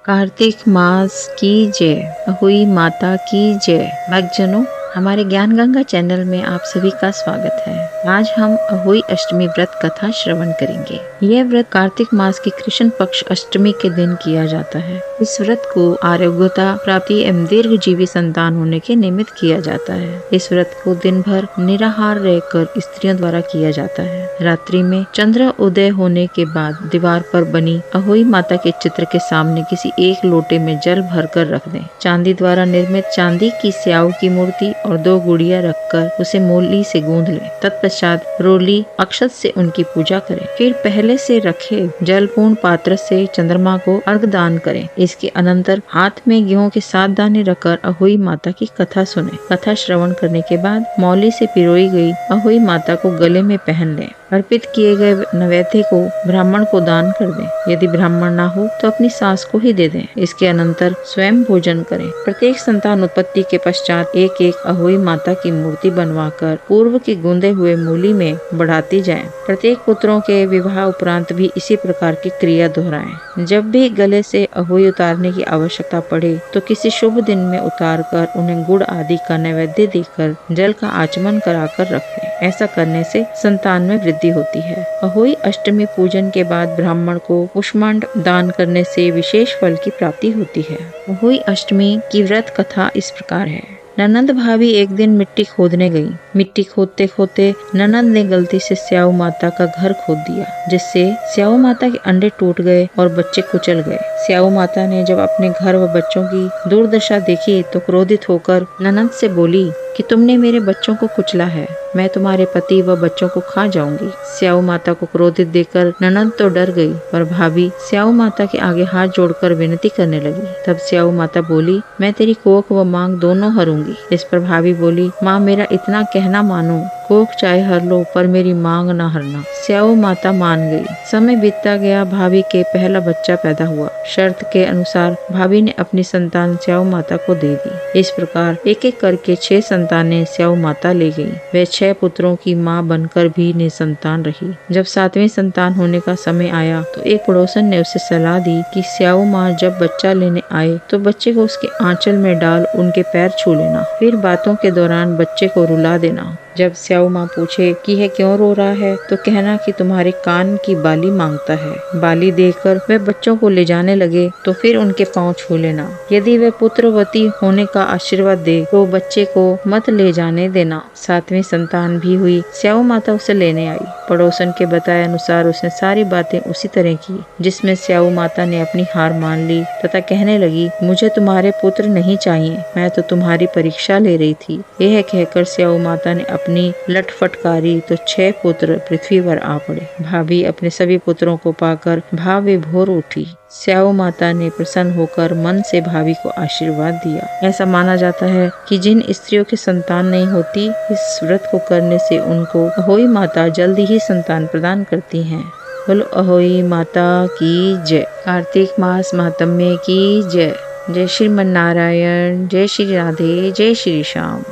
कार्तिक मास की जय, अहोई माता की जय। भक्तजनों, हमारे ज्ञान गंगा चैनल में आप सभी का स्वागत है। आज हम अहोई अष्टमी व्रत कथा श्रवण करेंगे। यह व्रत कार्तिक मास की कृष्ण पक्ष अष्टमी के दिन किया जाता है। इस व्रत को आरोग्यता प्राप्ति एवं दीर्घ जीवी संतान होने के निमित्त किया जाता है। इस व्रत को दिन भर निराहार रहकर स्त्रियों द्वारा किया जाता है। रात्रि में चंद्र उदय होने के बाद दीवार पर बनी अहोई माता के चित्र के सामने किसी एक लोटे में जल भरकर रख दें। चांदी द्वारा निर्मित चांदी की स्याऊ की मूर्ति और 2 गुड़िया रखकर उसे मोली से गूंथ लें। तत्पश्चात रोली अक्षत से उनकी पूजा करें। फिर पहले से रखे जलपूर्ण पात्र से चंद्रमा को अर्घ दान करें। इसके अनंतर हाथ में गेहूं के 7 दाने रखकर अहोई माता की कथा सुने। कथा श्रवण करने के बाद मौली से पिरोई गई अहोई माता को गले में पहन लें। अर्पित किए गए नैवेद्य को ब्राह्मण को दान कर दें। यदि ब्राह्मण ना हो तो अपनी सास को ही दे दें। इसके अनंतर स्वयं भोजन करें। प्रत्येक संतान उत्पत्ति के पश्चात एक एक अहोई माता की मूर्ति बनवाकर पूर्व के गूंदे हुए मूली में बढ़ाती जाएं। प्रत्येक पुत्रों के विवाह उपरांत भी इसी प्रकार की क्रिया दोहराएं। जब भी गले से अहोई उतारने की आवश्यकता पड़े तो किसी शुभ दिन में उतार कर उन्हें गुड़ आदि का नैवेद्य देकर जल का आचमन कराकर रखें। ऐसा करने से संतान में वृद्धि होती है। अहोई अष्टमी पूजन के बाद ब्राह्मण को कुष्मांड दान करने से विशेष फल की प्राप्ति होती है। अहोई अष्टमी की व्रत कथा इस प्रकार है। ननंद भाभी एक दिन मिट्टी खोदने गई। मिट्टी खोदते खोदते ननंद ने गलती से स्याऊ माता का घर खोद दिया, जिससे स्याऊ माता के अंडे टूट गए और बच्चे कुचल गए। स्याऊ माता ने जब अपने घर व बच्चों की दुर्दशा देखी तो क्रोधित होकर ननंद से बोली कि तुमने मेरे बच्चों को कुचला है, मैं तुम्हारे पति व बच्चों को खा जाऊंगी। स्याऊ माता को क्रोधित देखकर ननंद तो डर गई, पर भाभी स्याऊ माता के आगे हाथ जोड़कर विनती करने लगी। तब स्याऊ माता बोली, मैं तेरी कोख व मांग दोनों हरूंगी। इस पर भाभी बोली, माँ मेरा इतना कहना मानो, कोख चाहे हर लो पर मेरी मांग न हरना। स्याऊ माता मान गई। समय बीतता गया। भाभी के पहला बच्चा पैदा हुआ। शर्त के अनुसार भाभी ने अपनी संतान स्याऊ माता को दे दी। इस प्रकार एक एक करके 6 संतानें स्याऊ माता ले गई। वे 6 पुत्रों की माँ बनकर भी निसंतान रही। जब 7वें संतान होने का समय आया तो एक पड़ोसन ने उसे सलाह दी कि स्याऊ माँ जब बच्चा लेने आए तो बच्चे को उसके आंचल में डाल उनके पैर छू लेना, फिर बातों के दौरान बच्चे को रुला देना। जब स्याऊ माँ पूछे कि यह क्यों रो रहा है तो कहना कि तुम्हारे कान की बाली मांगता है। बाली देकर वे बच्चों को ले जाने लगे तो फिर उनके पांव छू लेना। यदि वे पुत्रवती होने का आशीर्वाद दे तो बच्चे को मत ले जाने देना। 7वीं संतान भी हुई। स्याऊ माता उसे लेने आई। पड़ोसन के बताए अनुसार उसने सारी बातें उसी तरह की, जिसमें स्याऊ माता ने अपनी हार मान ली तथा कहने लगी, मुझे तुम्हारे पुत्र नहीं चाहिए, मैं तो तुम्हारी परीक्षा ले रही थी। यह कहकर स्याऊ माता ने अपनी लट फटकारी तो 6 पुत्र पृथ्वी पर आ पड़े। भाभी अपने सभी पुत्रों को पाकर भाव विभोर उठी। स्याऊ माता ने प्रसन्न होकर मन से भाभी को आशीर्वाद दिया। ऐसा माना जाता है कि जिन स्त्रियों की संतान नहीं होती, इस व्रत को करने से उनको अहोई माता जल्दी ही संतान प्रदान करती हैं। बोलो अहोई माता की जय। कार्तिक मास महात्म्य की जय। जय श्रीमन नारायण, जय श्री राधे, जय श्री श्याम।